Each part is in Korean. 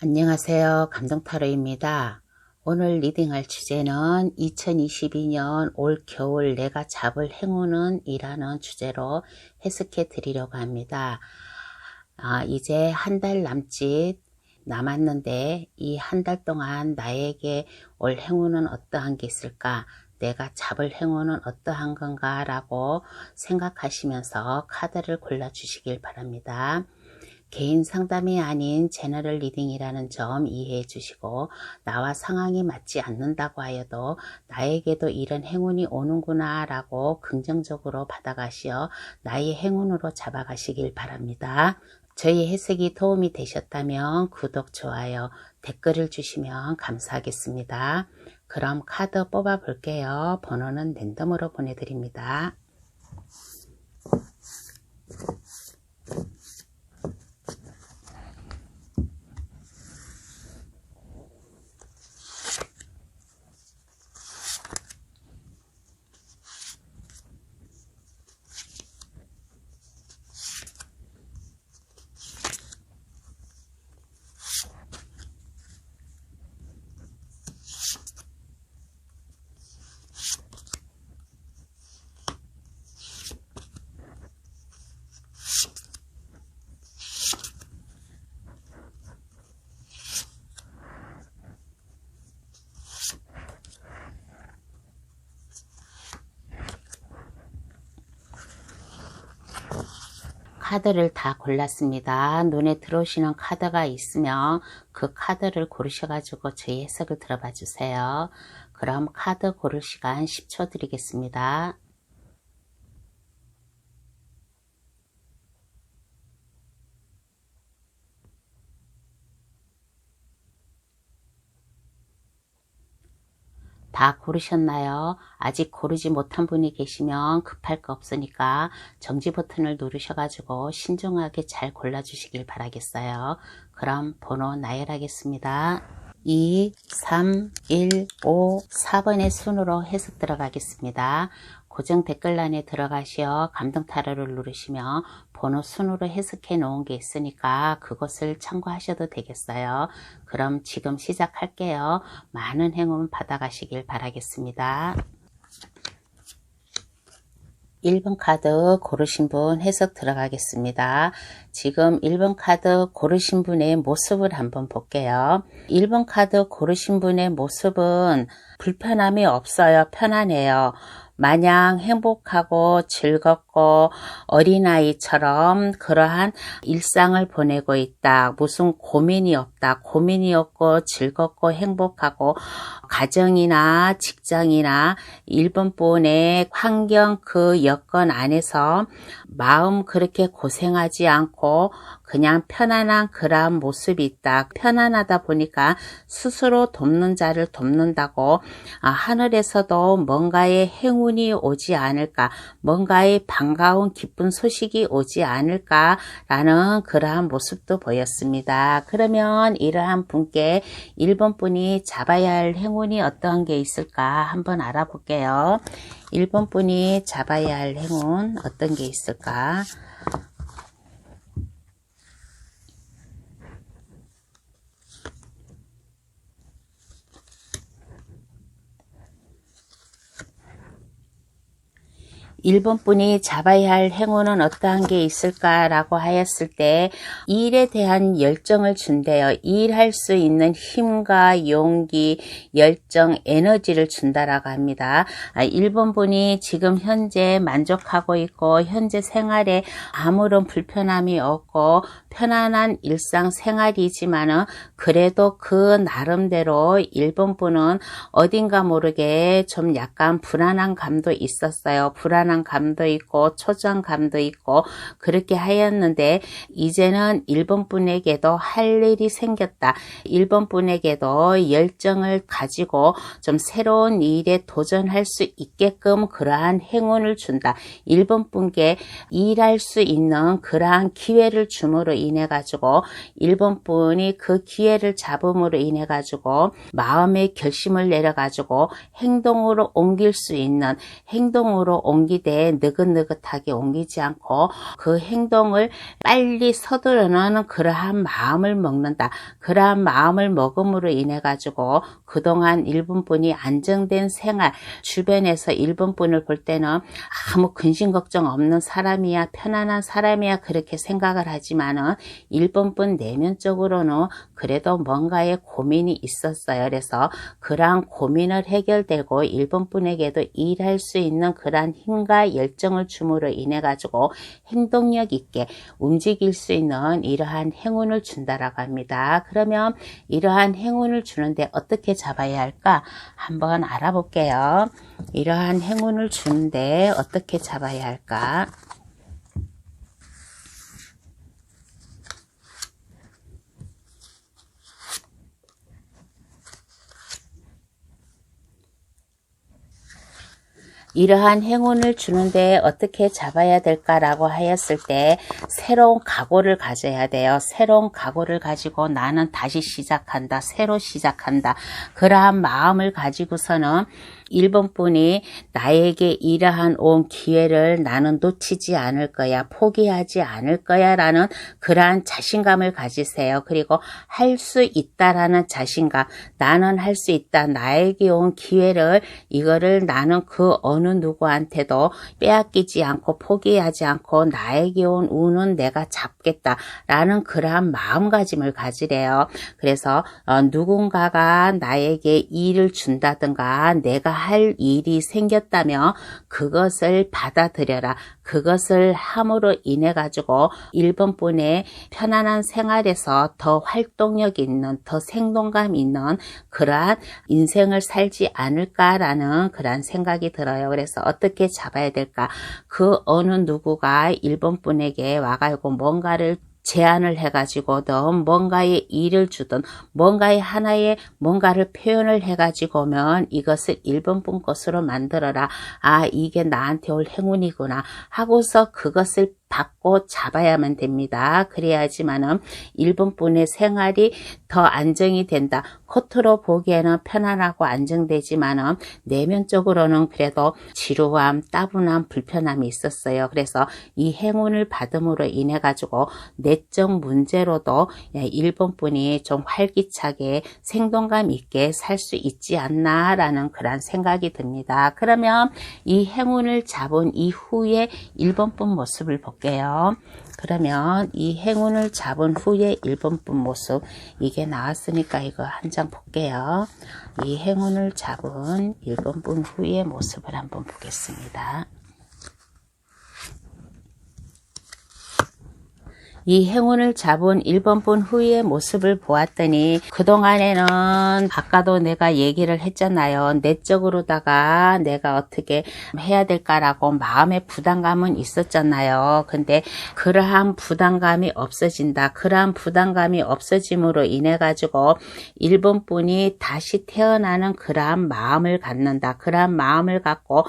안녕하세요. 감정타로입니다. 오늘 리딩할 주제는 2022년 올 겨울 내가 잡을 행운은 이라는 주제로 해석해 드리려고 합니다. 이제 한 달 남짓 남았는데 이 한 달 동안 나에게 올 행운은 어떠한 게 있을까? 내가 잡을 행운은 어떠한 건가? 라고 생각하시면서 카드를 골라 주시길 바랍니다. 개인 상담이 아닌 제너럴 리딩이라는 점 이해해 주시고, 나와 상황이 맞지 않는다고 하여도 나에게도 이런 행운이 오는구나 라고 긍정적으로 받아가시어 나의 행운으로 잡아가시길 바랍니다. 저희 해석이 도움이 되셨다면 구독, 좋아요, 댓글을 주시면 감사하겠습니다. 그럼 카드 뽑아 볼게요. 번호는 랜덤으로 보내드립니다. 카드를 다 골랐습니다. 눈에 들어오시는 카드가 있으면 그 카드를 고르셔가지고 저희 해석을 들어봐 주세요. 그럼 카드 고를 시간 10초 드리겠습니다. 다 고르셨나요? 아직 고르지 못한 분이 계시면 급할 거 없으니까 정지 버튼을 누르셔가지고 신중하게 잘 골라주시길 바라겠어요. 그럼 번호 나열하겠습니다. 2, 3, 1, 5, 4번의 순으로 해석 들어가겠습니다. 고정 댓글란에 들어가시어 감정타로를 누르시면 번호 순으로 해석해 놓은 게 있으니까 그것을 참고하셔도 되겠어요. 그럼 지금 시작할게요. 많은 행운 받아가시길 바라겠습니다. 1번 카드 고르신 분 해석 들어가겠습니다. 지금 1번 카드 고르신 분의 모습을 한번 볼게요. 1번 카드 고르신 분의 모습은 불편함이 없어요. 편안해요. 마냥 행복하고 즐겁고 어린아이처럼 그러한 일상을 보내고 있다. 무슨 고민이 없다. 고민이 없고 즐겁고 행복하고 가정이나 직장이나 1번 분의 환경 그 여건 안에서 마음 그렇게 고생하지 않고 그냥 편안한 그러한 모습이 있다. 편안하다 보니까 스스로 돕는 자를 돕는다고 하늘에서도 뭔가의 행운이 오지 않을까, 뭔가의 반가운 기쁜 소식이 오지 않을까라는 그러한 모습도 보였습니다. 그러면 이러한 분께 1번 분이 잡아야 할 행운이 어떠한 게 있을까 한번 알아볼게요. 1번 분이 잡아야 할 행운 어떤 게 있을까? 1번 분이 잡아야 할 행운은 어떠한 게 있을까라고 하였을 때 일에 대한 열정을 준대요. 일할 수 있는 힘과 용기, 열정, 에너지를 준다라고 합니다. 1번 분이 지금 현재 만족하고 있고 현재 생활에 아무런 불편함이 없고 편안한 일상생활이지만은 그래도 그 나름대로 1번 분은 어딘가 모르게 좀 약간 불안한 감도 있었어요. 불안한 감도 있고 초조함도 있고 그렇게 하였는데 이제는 1번 분에게도 할 일이 생겼다. 1번 분에게도 열정을 가지고 좀 새로운 일에 도전할 수 있게끔 그러한 행운을 준다. 1번 분께 일할 수 있는 그러한 기회를 줌으로 인해 가지고 1번 분이 그 기회를 잡음으로 인해 가지고 마음의 결심을 내려 가지고 행동으로 옮길 수 있는, 행동으로 옮기 돼 느긋느긋하게 옮기지 않고 그 행동을 빨리 서두르는 그러한 마음을 먹는다. 그러한 마음을 먹음으로 인해 가지고 그동안 일본분이 안정된 생활, 주변에서 일본분을 볼 때는 아무 근심 걱정 없는 사람이야, 편안한 사람이야 그렇게 생각을 하지만은 일본분 내면적으로는 그래도 뭔가의 고민이 있었어요. 그래서 그러한 고민을 해결되고 일본분에게도 일할 수 있는 그러한 힘과 열정을 줌으로 인해 가지고 행동력 있게 움직일 수 있는 이러한 행운을 준다라고 합니다. 그러면 이러한 행운을 주는데 어떻게 잡아야 할까? 한번 알아볼게요. 이러한 행운을 주는데 어떻게 잡아야 할까? 이러한 행운을 주는데 어떻게 잡아야 될까라고 하였을 때 새로운 각오를 가져야 돼요. 새로운 각오를 가지고 나는 다시 시작한다. 새로 시작한다. 그러한 마음을 가지고서는 일본분이 나에게 이러한 온 기회를 나는 놓치지 않을 거야. 포기하지 않을 거야 라는 그러한 자신감을 가지세요. 그리고 할 수 있다라는 자신감. 나는 할 수 있다. 나에게 온 기회를 이거를 나는 그 어느 누구한테도 빼앗기지 않고 포기하지 않고 나에게 온 운은 내가 잡겠다 라는 그러한 마음가짐을 가지래요. 그래서 누군가가 나에게 일을 준다든가 내가 할 일이 생겼다면 그것을 받아들여라. 그것을 함으로 인해 가지고 일본분의 편안한 생활에서 더 활동력 있는 더 생동감 있는 그러한 인생을 살지 않을까라는 그러한 생각이 들어요. 그래서 어떻게 잡아야 될까? 그 어느 누구가 일본분에게 와가지고 뭔가를 제안을 해가지고든 뭔가의 일을 주든 뭔가의 하나의 뭔가를 표현을 해가지고 오면 이것을 일본분 것으로 만들어라. 아, 이게 나한테 올 행운이구나 하고서 그것을 받고 잡아야만 됩니다. 그래야지만은 일본분의 생활이 더 안정이 된다. 겉으로 보기에는 편안하고 안정되지만은 내면적으로는 그래도 지루함, 따분함, 불편함이 있었어요. 그래서 이 행운을 받음으로 인해 가지고 내적 문제로도 일본분이 좀 활기차게 생동감 있게 살 수 있지 않나라는 그런 생각이 듭니다. 그러면 이 행운을 잡은 이후에 일본분 모습을 볼게요. 그러면 이 행운을 잡은 후에 일본분 모습 이게 나왔으니까 이거 한 장 볼게요. 이 행운을 잡은 일본분 후의 모습을 한번 보겠습니다. 이 행운을 잡은 일본분 후의 모습을 보았더니 그동안에는 아까도 내가 얘기를 했잖아요. 내적으로다가 내가 어떻게 해야 될까라고 마음의 부담감은 있었잖아요. 근데 그러한 부담감이 없어진다. 그러한 부담감이 없어짐으로 인해 가지고 일본분이 다시 태어나는 그러한 마음을 갖는다. 그러한 마음을 갖고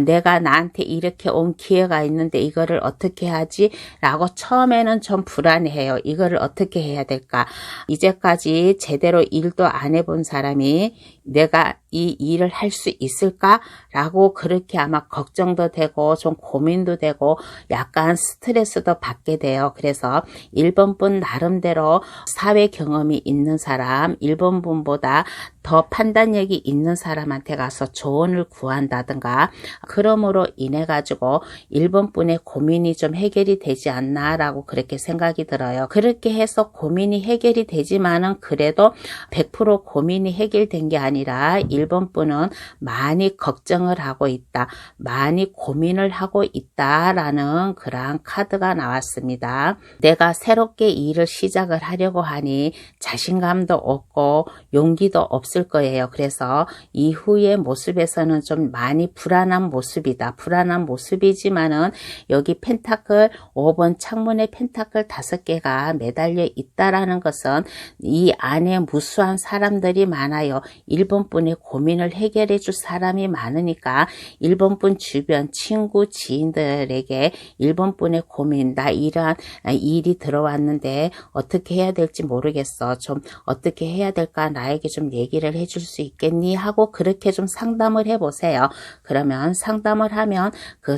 내가 나한테 이렇게 온 기회가 있는데 이거를 어떻게 하지? 라고 처음에는 좀 불안해요. 이거를 어떻게 해야 될까? 이제까지 제대로 일도 안 해본 사람이 내가 이 일을 할 수 있을까? 라고 그렇게 아마 걱정도 되고 좀 고민도 되고 약간 스트레스도 받게 돼요. 그래서 일본분 나름대로 사회 경험이 있는 사람, 일본분보다 더 판단력이 있는 사람한테 가서 조언을 구한다든가 그러므로 인해 가지고 일본분의 고민이 좀 해결이 되지 않나 라고 그렇게 생각이 들어요. 그렇게 해서 고민이 해결이 되지만은 그래도 100% 고민이 해결된 게 아니라 일본분은 많이 걱정을 하고 있다. 많이 고민을 하고 있다라는 그러한 카드가 나왔습니다. 내가 새롭게 일을 시작을 하려고 하니 자신감도 없고 용기도 없을 거예요. 그래서 이후의 모습에서는 좀 많이 불안한 모습이다. 불안한 모습이지만은 여기 펜타클 5번 창문에 펜타클 5개가 매달려 있다라는 것은 이 안에 무수한 사람들이 많아요. 일본분의 고민을 해결해 줄 사람이 많으니까 1번 분 주변 친구 지인들에게 1번 분의 고민, 나 이러한 일이 들어왔는데 어떻게 해야 될지 모르겠어. 좀 어떻게 해야 될까? 나에게 좀 얘기를 해줄 수 있겠니? 하고 그렇게 좀 상담을 해보세요. 그러면 상담을 하면 그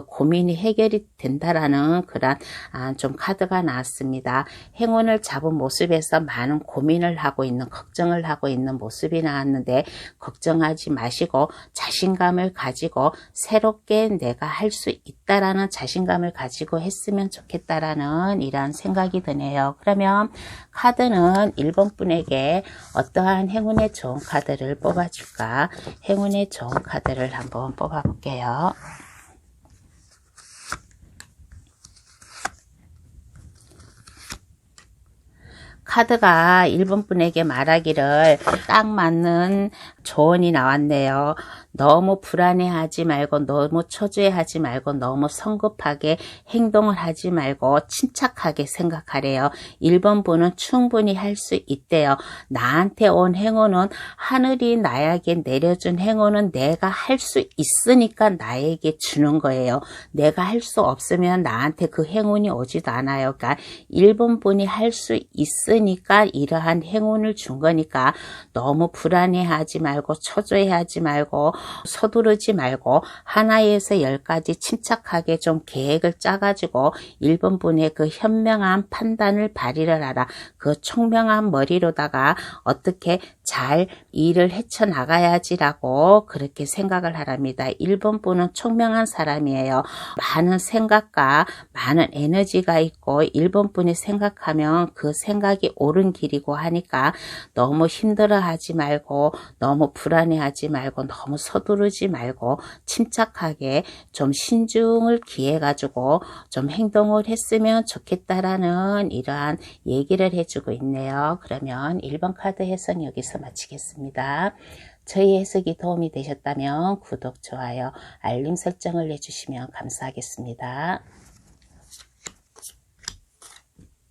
고민이 해결이 된다라는 그런 좀 카드가 나왔습니다. 행운을 잡은 모습에서 많은 고민을 하고 있는, 걱정을 하고 있는 모습이 나왔는데, 걱정하지 마시고 자신감을 가지고 새롭게 내가 할 수 있다라는 자신감을 가지고 했으면 좋겠다라는 이러한 생각이 드네요. 그러면 카드는 1번 분에게 어떠한 행운의 좋은 카드를 뽑아줄까? 행운의 좋은 카드를 한번 뽑아볼게요. 카드가 1번 분에게 말하기를 딱 맞는 조언이 나왔네요. 너무 불안해하지 말고, 너무 초조해하지 말고, 너무 성급하게 행동을 하지 말고 침착하게 생각하래요. 1번 분은 충분히 할 수 있대요. 나한테 온 행운은, 하늘이 나에게 내려준 행운은 내가 할 수 있으니까 나에게 주는 거예요. 내가 할 수 없으면 나한테 그 행운이 오지도 않아요. 그러니까 1번 분이 할 수 있으니까 이러한 행운을 준 거니까 너무 불안해하지 말고 초조해하지 말고 서두르지 말고 하나에서 10가지 침착하게 좀 계획을 짜가지고 1번 분의 그 현명한 판단을 발휘를 하라. 그 총명한 머리로다가 어떻게 잘 일을 헤쳐나가야지라고 그렇게 생각을 하랍니다. 1번 분은 총명한 사람이에요. 많은 생각과 많은 에너지가 있고 1번 분이 생각하면 그 생각이 옳은 길이고 하니까 너무 힘들어하지 말고 너무 불안해하지 말고 너무 서두르지 말고 침착하게 좀 신중을 기해 가지고 좀 행동을 했으면 좋겠다라는 이러한 얘기를 해주고 있네요. 그러면 1번 카드 해석 여기서 마치겠습니다. 저희 해석이 도움이 되셨다면 구독, 좋아요, 알림 설정을 해주시면 감사하겠습니다.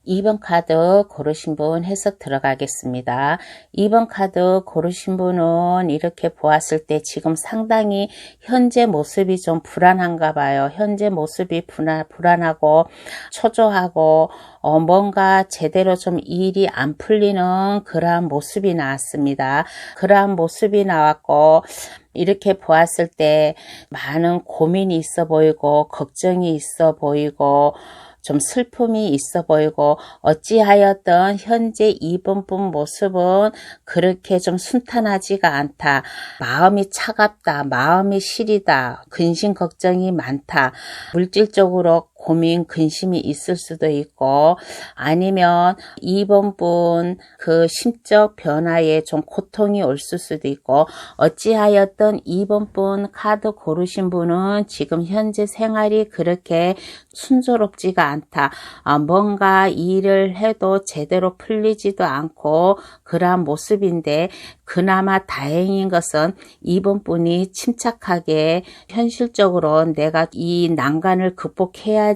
2번 카드 고르신 분 해석 들어가겠습니다. 2번 카드 고르신 분은 이렇게 보았을 때 지금 상당히 현재 모습이 좀 불안한가 봐요. 현재 모습이 불안하고 초조하고 뭔가 제대로 좀 일이 안 풀리는 그러한 모습이 나왔습니다. 그러한 모습이 나왔고 이렇게 보았을 때 많은 고민이 있어 보이고 걱정이 있어 보이고 좀 슬픔이 있어 보이고 어찌하였든 현재 2번 분 모습은 그렇게 좀 순탄하지가 않다. 마음이 차갑다. 마음이 시리다. 근심 걱정이 많다. 물질적으로 고민, 근심이 있을 수도 있고 아니면 2번 분 그 심적 변화에 좀 고통이 올 수도 있고 어찌하였든 2번 분 카드 고르신 분은 지금 현재 생활이 그렇게 순조롭지가 않다. 뭔가 일을 해도 제대로 풀리지도 않고 그러한 모습인데 그나마 다행인 것은 2번 분이 침착하게 현실적으로 내가 이 난관을 극복해야지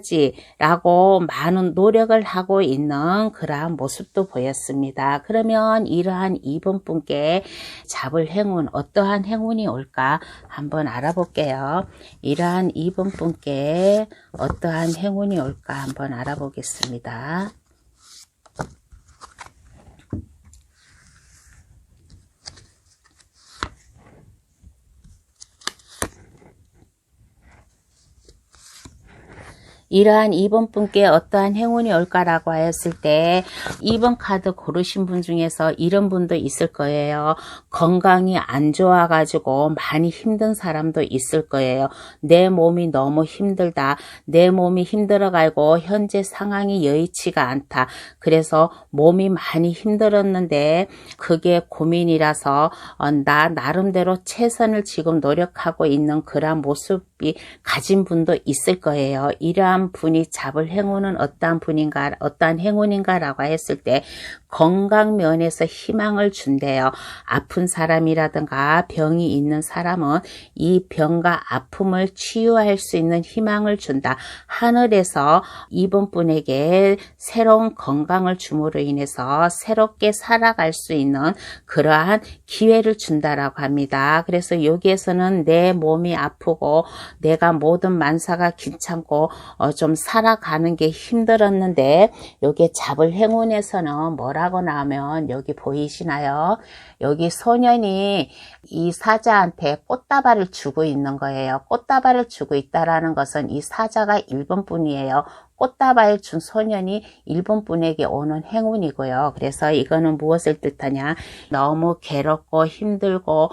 라고 많은 노력을 하고 있는 그러한 모습도 보였습니다. 그러면 이러한 2번 분께 잡을 행운, 어떠한 행운이 올까 한번 알아볼게요. 이러한 2번 분께 어떠한 행운이 올까 한번 알아보겠습니다. 이러한 2번 분께 어떠한 행운이 올까라고 하였을 때 2번 카드 고르신 분 중에서 이런 분도 있을 거예요. 건강이 안 좋아가지고 많이 힘든 사람도 있을 거예요. 내 몸이 너무 힘들다. 내 몸이 힘들어가지고 현재 상황이 여의치가 않다. 그래서 몸이 많이 힘들었는데 그게 고민이라서 나 나름대로 최선을 지금 노력하고 있는 그런 모습이 가진 분도 있을 거예요. 이러한 분이 잡을 행운은 어떠한 분인가, 어떠한 행운인가라고 했을 때 건강 면에서 희망을 준대요. 아픈 사람이라든가 병이 있는 사람은 이 병과 아픔을 치유할 수 있는 희망을 준다. 하늘에서 이번 분에게 새로운 건강을 줌으로 인해서 새롭게 살아갈 수 있는 그러한 기회를 준다라고 합니다. 그래서 여기에서는 내 몸이 아프고 내가 모든 만사가 귀찮고 좀 살아가는 게 힘들었는데 여기 잡을 행운에서는 뭐라고 나오면 여기 보이시나요? 여기 소년이 이 사자한테 꽃다발을 주고 있는 거예요. 꽃다발을 주고 있다라는 것은 이 사자가 일본 분이에요. 꽃다발 준 소년이 일본 분에게 오는 행운이고요. 그래서 이거는 무엇을 뜻하냐? 너무 괴롭고 힘들고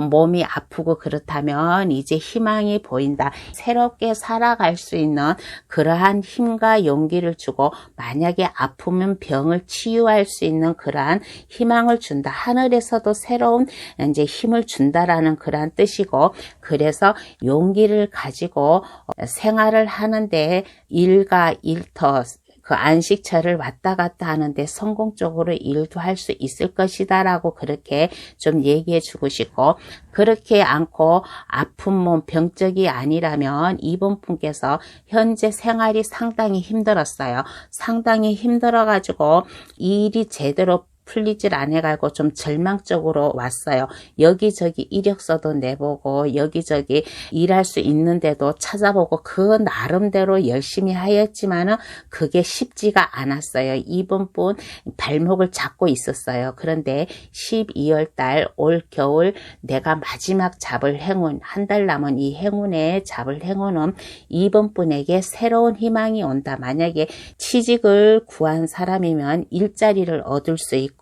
몸이 아프고 그렇다면 이제 희망이 보인다. 새롭게 살아갈 수 있는 그러한 힘과 용기를 주고 만약에 아프면 병을 치유할 수 있는 그러한 희망을 준다. 하늘에서도 새로운 이제 힘을 준다라는 그러한 뜻이고 그래서 용기를 가지고 생활을 하는데 일과 일터 그 안식처를 왔다 갔다 하는데 성공적으로 일도 할 수 있을 것이다 라고 그렇게 좀 얘기해 주고 싶고 그렇게 않고 아픈 몸 병적이 아니라면 이번 분께서 현재 생활이 상당히 힘들었어요. 상당히 힘들어 가지고 일이 제대로 풀리질 않아가지고 좀 절망적으로 왔어요. 여기저기 이력서도 내보고 여기저기 일할 수 있는데도 찾아보고 그 나름대로 열심히 하였지만은 그게 쉽지가 않았어요. 이번 분 발목을 잡고 있었어요. 그런데 12월 달 올 겨울 내가 마지막 잡을 행운 한 달 남은 이 행운에 잡을 행운은 이번 분에게 새로운 희망이 온다. 만약에 취직을 구한 사람이면 일자리를 얻을 수 있고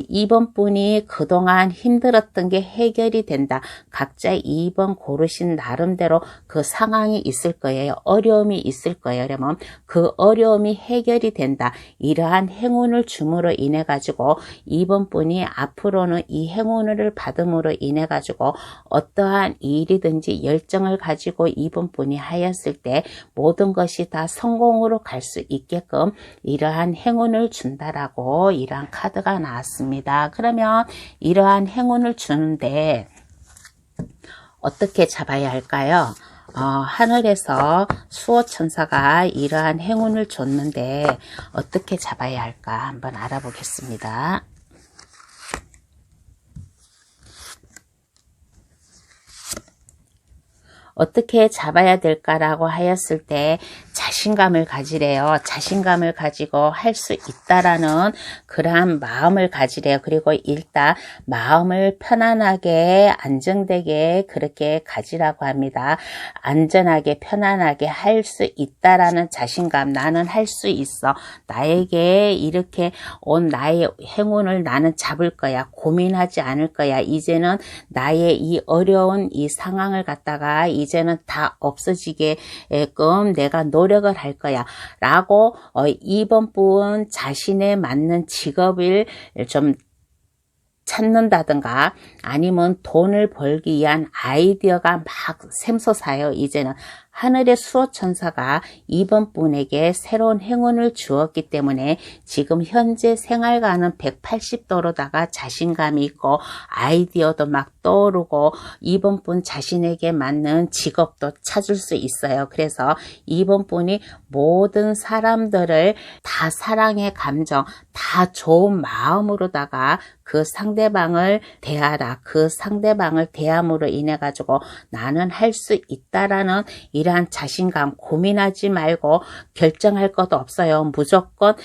이번 분이 그동안 힘들었던 게 해결이 된다. 각자 2번 고르신 나름대로 그 상황이 있을 거예요. 어려움이 있을 거예요. 그러면 그 어려움이 해결이 된다. 이러한 행운을 줌으로 인해 가지고 이번 분이 앞으로는 이 행운을 받음으로 인해 가지고 어떠한 일이든지 열정을 가지고 이번 분이 하였을 때 모든 것이 다 성공으로 갈 수 있게끔 이러한 행운을 준다라고 이러한 카드가 나왔습니다. 그러면 이러한 행운을 주는데 어떻게 잡아야 할까요? 하늘에서 수호천사가 이러한 행운을 줬는데 어떻게 잡아야 할까 한번 알아보겠습니다. 어떻게 잡아야 될까라고 하였을 때 자신감을 가지래요. 자신감을 가지고 할 수 있다라는 그러한 마음을 가지래요. 그리고 일단 마음을 편안하게 안정되게 그렇게 가지라고 합니다. 안전하게 편안하게 할 수 있다라는 자신감. 나는 할 수 있어. 나에게 이렇게 온 나의 행운을 나는 잡을 거야. 고민하지 않을 거야. 이제는 나의 이 어려운 이 상황을 갖다가 이제는 다 없어지게끔 내가 노력을 할 거야 라고 이번 분 자신에 맞는 직업을 좀 찾는다든가 아니면 돈을 벌기 위한 아이디어가 막 샘솟아요. 이제는 하늘의 수호천사가 이번 분에게 새로운 행운을 주었기 때문에 지금 현재 생활과는 180도로다가 자신감이 있고 아이디어도 막 떠오르고 이번 분 자신에게 맞는 직업도 찾을 수 있어요. 그래서 이번 분이 모든 사람들을 다 사랑의 감정, 다 좋은 마음으로다가 그 상대방을 대하라. 그 상대방을 대함으로 인해 가지고 나는 할 수 있다라는 이러한 자신감, 고민하지 말고 결정할 것도 없어요. 무조건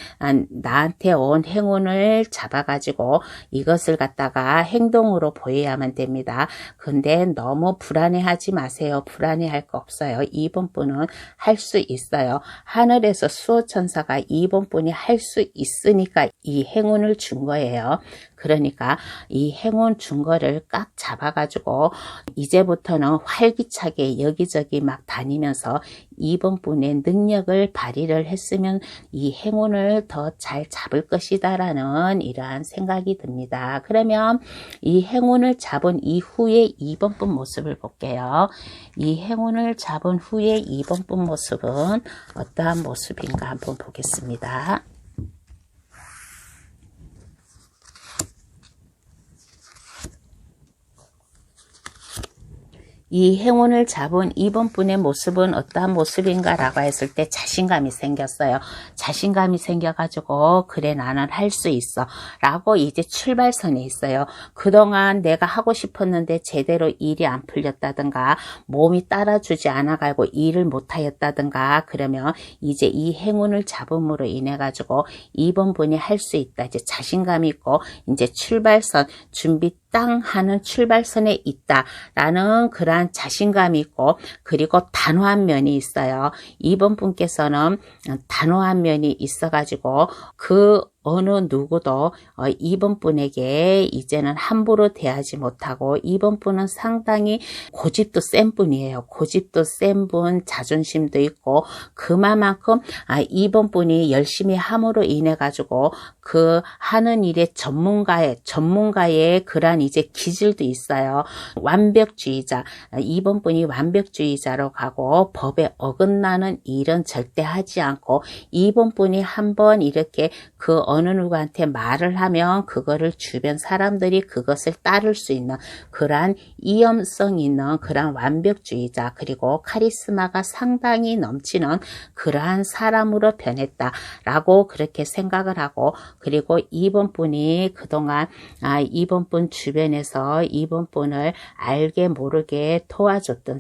나한테 온 행운을 잡아가지고 이것을 갖다가 행동으로 보여야만 됩니다. 근데 너무 불안해하지 마세요. 불안해할 거 없어요. 이번 분은 할 수 있어요. 하늘에서 수호천사가 이번 분이 할 수 있으니까 이 행운을 준 거예요. 그러니까 이 행운 준 거를 꽉 잡아가지고 이제부터는 활기차게 여기저기 막 다니면서 이번 분의 능력을 발휘를 했으면 이 행운을 더 잘 잡을 것이다 라는 이러한 생각이 듭니다. 그러면 이 행운을 잡은 이후에 이번 분 모습을 볼게요. 이 행운을 잡은 후에 이번 분 모습은 어떠한 모습인가 한번 보겠습니다. 이 행운을 잡은 2번 분의 모습은 어떠한 모습인가 라고 했을 때 자신감이 생겼어요. 자신감이 생겨가지고 그래 나는 할 수 있어 라고 이제 출발선에 있어요. 그동안 내가 하고 싶었는데 제대로 일이 안 풀렸다든가 몸이 따라주지 않아가지고 일을 못하였다든가 그러면 이제 이 행운을 잡음으로 인해 가지고 2번 분이 할 수 있다. 이제 자신감이 있고 이제 출발선 준비 땅 하는 출발선에 있다라는 그러한 자신감이 있고 그리고 단호한 면이 있어요. 2번 분께서는 단호한 면이 있어가지고 그 어느 누구도 2번 분에게 이제는 함부로 대하지 못하고 2번 분은 상당히 고집도 센 분이에요. 고집도 센 분, 자존심도 있고 그만큼 2번 분이 열심히 함으로 인해 가지고 그 하는 일의 전문가의 그러한 이제 기질도 있어요. 완벽주의자, 2번 분이 완벽주의자로 가고 법에 어긋나는 일은 절대 하지 않고 2번 분이 한번 이렇게 그 어느 누구한테 말을 하면 그거를 주변 사람들이 그것을 따를 수 있는 그러한 이염성 있는 그러한 완벽주의자 그리고 카리스마가 상당히 넘치는 그러한 사람으로 변했다라고 그렇게 생각을 하고 그리고 2번 분이 그동안 2번 분 주변에서 2번 분을 알게 모르게 도와줬던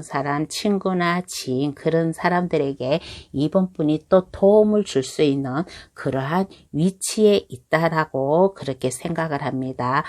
사람, 친구나 지인 그런 사람들에게 2번 분이 또 도움을 줄 수 있는 그러한 위치에 있다라고 그렇게 생각을 합니다.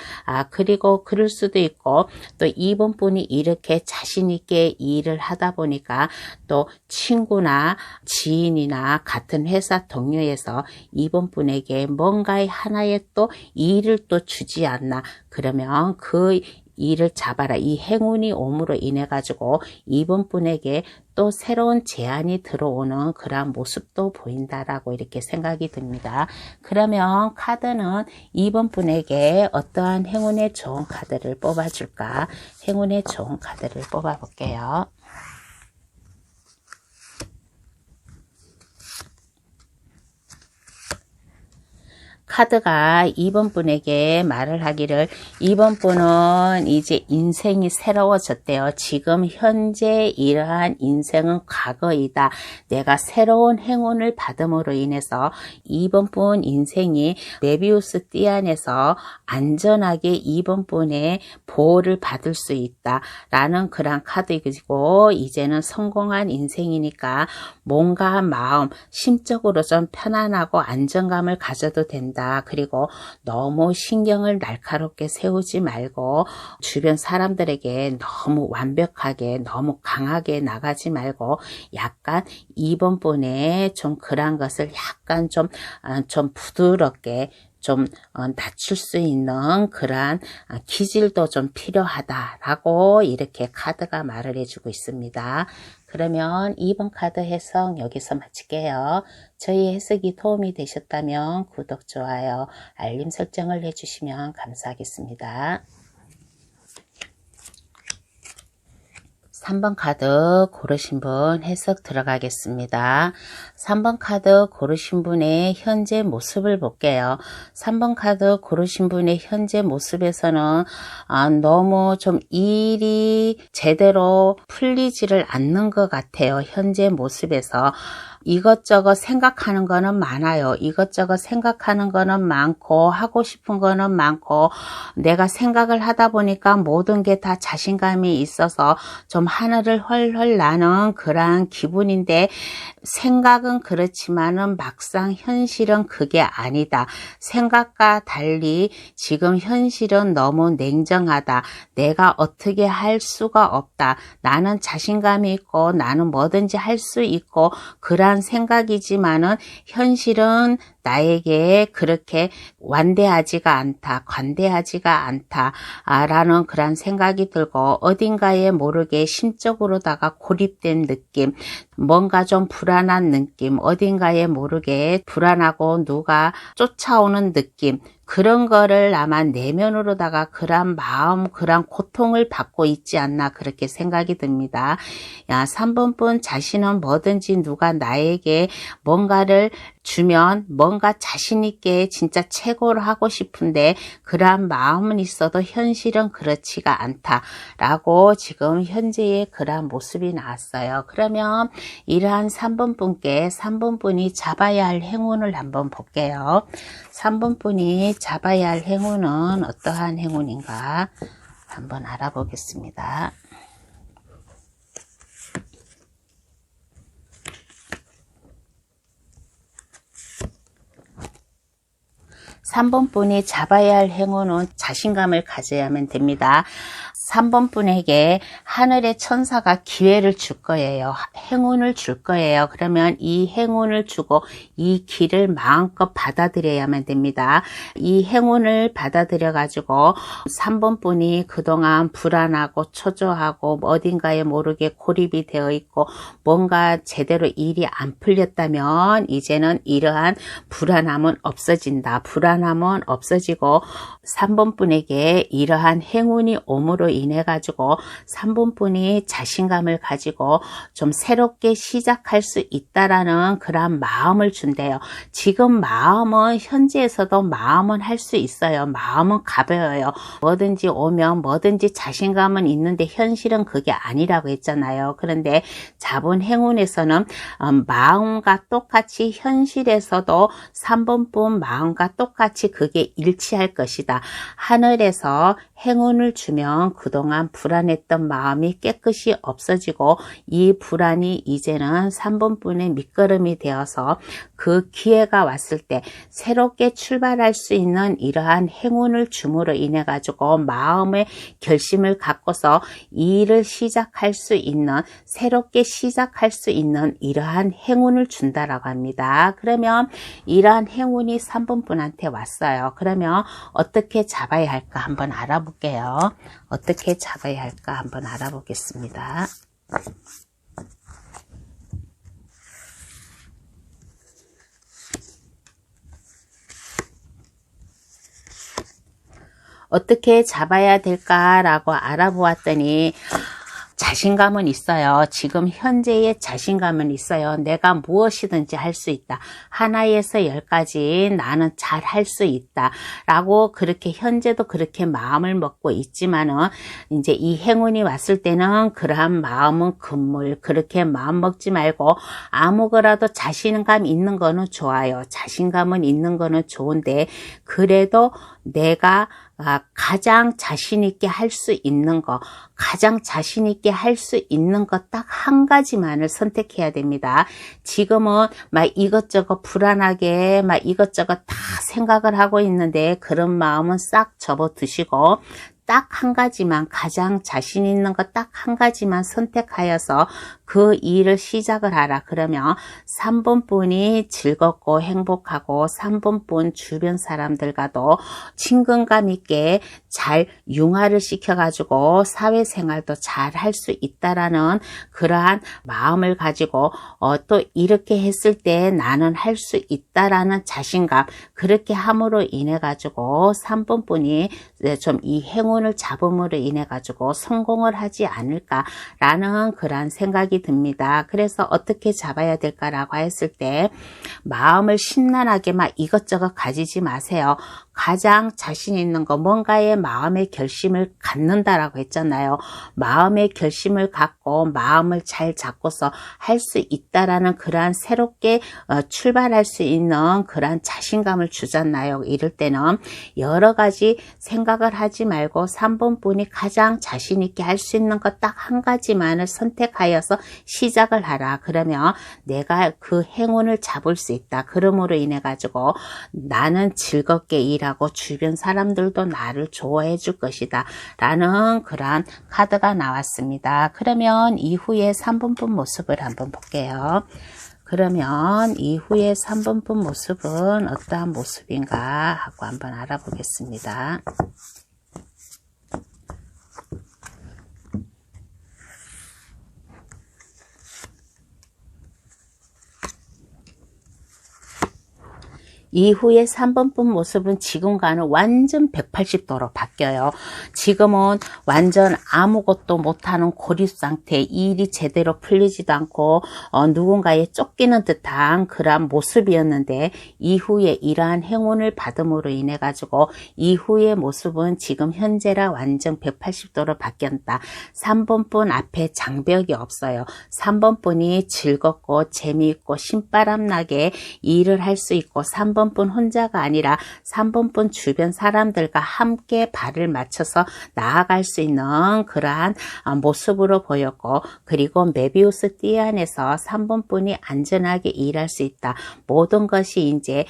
그리고 그럴 수도 있고 또 2번 분이 이렇게 자신 있게 일을 하다 보니까 또 친구나 지인이나 같은 회사 동료에서 2번 분에게 뭔가의 하나의 또 일을 또 주지 않나 그러면 그 일을 잡아라. 이 행운이 옴으로 인해 가지고 2번 분에게 또 새로운 제안이 들어오는 그런 모습도 보인다라고 이렇게 생각이 듭니다. 그러면 카드는 2번 분에게 어떠한 행운의 좋은 카드를 뽑아줄까? 행운의 좋은 카드를 뽑아볼게요. 카드가 2번 분에게 말을 하기를 2번 분은 이제 인생이 새로워졌대요. 지금 현재 이러한 인생은 과거이다. 내가 새로운 행운을 받음으로 인해서 2번 분 인생이 메비우스 띠 안에서 안전하게 2번 분의 보호를 받을 수 있다. 라는 그런 카드이고 이제는 성공한 인생이니까 몸과 마음, 심적으로 좀 편안하고 안정감을 가져도 된다. 그리고 너무 신경을 날카롭게 세우지 말고 주변 사람들에게 너무 완벽하게 너무 강하게 나가지 말고 약간 2번 분의 좀 그런 것을 약간 좀 부드럽게 좀 낮출 수 있는 그러한 기질도 좀 필요하다라고 이렇게 카드가 말을 해주고 있습니다. 그러면 2번 카드 해석 여기서 마칠게요. 저희 해석이 도움이 되셨다면 구독, 좋아요, 알림 설정을 해주시면 감사하겠습니다. 3번 카드 고르신 분 해석 들어가겠습니다. 3번 카드 고르신 분의 현재 모습을 볼게요. 3번 카드 고르신 분의 현재 모습에서는 너무 좀 일이 제대로 풀리지를 않는 것 같아요. 현재 모습에서. 이것저것 생각하는 거는 많아요. 이것저것 생각하는 거는 많고 하고 싶은 거는 많고 내가 생각을 하다 보니까 모든 게 다 자신감이 있어서 좀 하늘을 헐헐 나는 그러한 기분인데 생각은 그렇지만은 막상 현실은 그게 아니다. 생각과 달리 지금 현실은 너무 냉정하다. 내가 어떻게 할 수가 없다. 나는 자신감이 있고 나는 뭐든지 할 수 있고 그러한 생각이지만은 현실은 나에게 그렇게 완대하지가 않다, 관대하지가 않다 라는 그런 생각이 들고 어딘가에 모르게 심적으로다가 고립된 느낌, 뭔가 좀 불안한 느낌, 어딘가에 모르게 불안하고 누가 쫓아오는 느낌, 그런 거를 아마 내면으로다가 그런 마음, 그런 고통을 받고 있지 않나 그렇게 생각이 듭니다. 3번 분 자신은 뭐든지 누가 나에게 뭔가를 주면 뭔가 자신 있게 진짜 최고로 하고 싶은데 그러한 마음은 있어도 현실은 그렇지가 않다라고 지금 현재의 그러한 모습이 나왔어요. 그러면 이러한 3번 분께 3번 분이 잡아야 할 행운을 한번 볼게요. 3번 분이 잡아야 할 행운은 어떠한 행운인가 한번 알아보겠습니다. 3번 분이 잡아야 할 행운은 자신감을 가져야만 됩니다. 3번 분에게 하늘의 천사가 기회를 줄 거예요. 행운을 줄 거예요. 그러면 이 행운을 주고 이 길을 마음껏 받아들여야만 됩니다. 이 행운을 받아들여 가지고 3번 분이 그동안 불안하고 초조하고 어딘가에 모르게 고립이 되어 있고 뭔가 제대로 일이 안 풀렸다면 이제는 이러한 불안함은 없어진다. 불안함은 없어지고 3번 분에게 이러한 행운이 옴으로 인해 가지고 3번 분이 자신감을 가지고 좀 새롭게 시작할 수 있다라는 그런 마음을 준대요. 지금 마음은 현재에서도 마음은 할 수 있어요. 마음은 가벼워요. 뭐든지 오면 뭐든지 자신감은 있는데 현실은 그게 아니라고 했잖아요. 그런데 잡은 행운에서는 마음과 똑같이 현실에서도 3번 분 마음과 똑같이 그게 일치할 것이다. 하늘에서 행운을 주면 그동안 불안했던 마음이 깨끗이 없어지고 이 불안이 이제는 3번 분의 밑거름이 되어서 그 기회가 왔을 때 새롭게 출발할 수 있는 이러한 행운을 줌으로 인해 가지고 마음의 결심을 갖고서 이 일을 시작할 수 있는 새롭게 시작할 수 있는 이러한 행운을 준다라고 합니다. 그러면 이러한 행운이 3번 분한테 왔어요. 그러면 어떻게 잡아야 할까 한번 알아볼게요. 어떻게 잡아야 할까 한번 알아보겠습니다. 어떻게 잡아야 될까라고 알아보았더니 자신감은 있어요. 지금 현재의 자신감은 있어요. 내가 무엇이든지 할 수 있다. 하나에서 10까지 나는 잘 할 수 있다. 라고 그렇게 현재도 그렇게 마음을 먹고 있지만은 이제 이 행운이 왔을 때는 그러한 마음은 금물. 그렇게 마음 먹지 말고 아무거라도 자신감 있는 거는 좋아요. 자신감은 있는 거는 좋은데 그래도 내가 가장 자신 있게 할 수 있는 거, 가장 자신 있게 할 수 있는 것 딱 한 가지만을 선택해야 됩니다. 지금은 막 이것저것 불안하게 막 이것저것 다 생각을 하고 있는데 그런 마음은 싹 접어두시고 딱 한 가지만 가장 자신 있는 것 딱 한 가지만 선택하여서 그 일을 시작을 하라. 그러면 3번 분이 즐겁고 행복하고 3번 분 주변 사람들과도 친근감 있게 잘 융화를 시켜가지고 사회생활도 잘 할 수 있다라는 그러한 마음을 가지고 또 이렇게 했을 때 나는 할 수 있다라는 자신감 그렇게 함으로 인해 가지고 3번 분이 좀 이 행운을 잡음으로 인해 가지고 성공을 하지 않을까라는 그러한 생각이 듭니다. 그래서 어떻게 잡아야 될까라고 했을 때 마음을 심란하게 막 이것저것 가지지 마세요. 가장 자신 있는 거 뭔가의 마음의 결심을 갖는다라고 했잖아요. 마음의 결심을 갖고 마음을 잘 잡고서 할 수 있다라는 그러한 새롭게 출발할 수 있는 그러한 자신감을 주잖아요. 이럴 때는 여러 가지 생각을 하지 말고 3번 분이 가장 자신 있게 할 수 있는 것 딱 한 가지만을 선택하여서 시작을 하라. 그러면 내가 그 행운을 잡을 수 있다. 그러므로 인해 가지고 나는 즐겁게 일하고 주변 사람들도 나를 좋아해 줄 것이다. 라는 그러한 카드가 나왔습니다. 그러면 이후에 3번 분 모습을 한번 볼게요. 그러면 이후에 3번 분 모습은 어떠한 모습인가 하고 한번 알아보겠습니다. 이후에 3번분 모습은 지금과는 완전 180도로 바뀌어요. 지금은 완전 아무것도 못하는 고립 상태, 일이 제대로 풀리지도 않고 누군가에 쫓기는 듯한 그런 모습이었는데, 이후에 이러한 행운을 받음으로 인해 가지고 이후의 모습은 지금 현재라 완전 180도로 바뀌었다. 3번분 앞에 장벽이 없어요. 3번분이 즐겁고 재미있고 신바람나게 일을 할 수 있고, 3번분 혼자가 아니라 3번분 주변 사람들과 함께 발을 맞춰서 나아갈 수 있는 그러한 모습으로 보였고, 그리고 메비우스 띠 안에서 3번분이 안전하게 일할 수 있다. 모든 것이 이제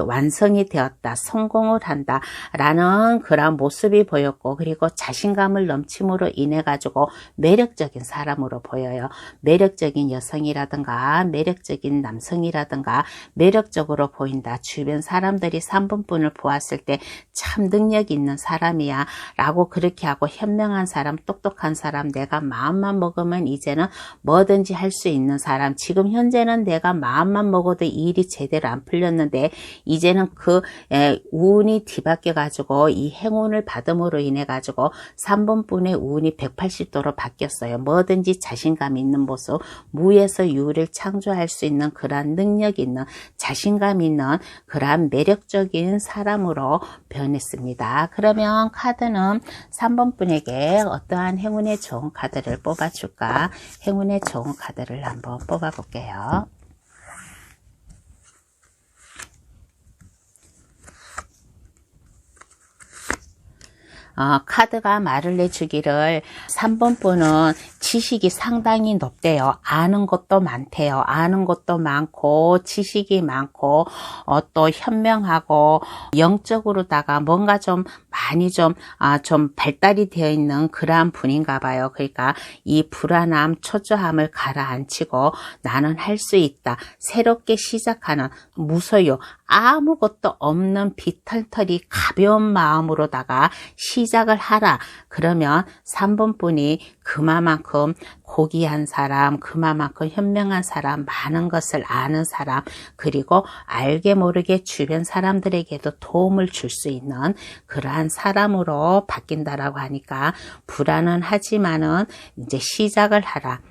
완성이 되었다, 성공을 한다 라는 그런 모습이 보였고, 그리고 자신감을 넘침으로 인해 가지고 매력적인 사람으로 보여요. 매력적인 여성이라든가 매력적인 남성이라든가 매력적으로 보인다. 주변 사람들이 3번분을 보았을 때 참 능력 있는 사람이야 라고 그렇게 하고, 현명한 사람, 똑똑한 사람, 내가 마음만 먹으면 이제는 뭐든지 할 수 있는 사람, 지금 현재는 내가 마음만 먹어도 일이 제대로 안 풀렸는데 이제는 그 운이 뒤바뀌어 가지고 이 행운을 받음으로 인해 가지고 3번분의 운이 180도로 바뀌었어요. 뭐든지 자신감 있는 모습, 무에서 유를 창조할 수 있는 그러한 능력 있는, 자신감 있는 그러한 매력적인 사람으로 변했습니다. 그러면 카드는 3번분에게 어떠한 행운의 좋은 카드를 뽑아줄까? 행운의 좋은 카드를 한번 뽑아볼게요. 카드가 말을 해주기를 3번분은 지식이 상당히 높대요. 아는 것도 많대요. 아는 것도 많고 지식이 많고 또 현명하고 영적으로다가 뭔가 좀 많이 좀 발달이 되어 있는 그러한 분인가 봐요. 그러니까 이 불안함, 초조함을 가라앉히고 나는 할 수 있다. 새롭게 시작하는, 무소유, 아무것도 없는 비털털이 가벼운 마음으로다가 시작을 하라. 그러면 3번분이 그만큼 고귀한 사람, 그만큼 현명한 사람, 많은 것을 아는 사람, 그리고 알게 모르게 주변 사람들에게도 도움을 줄 수 있는 그러한 사람으로 바뀐다라고 하니까, 불안은 하지만은 이제 시작을 하라.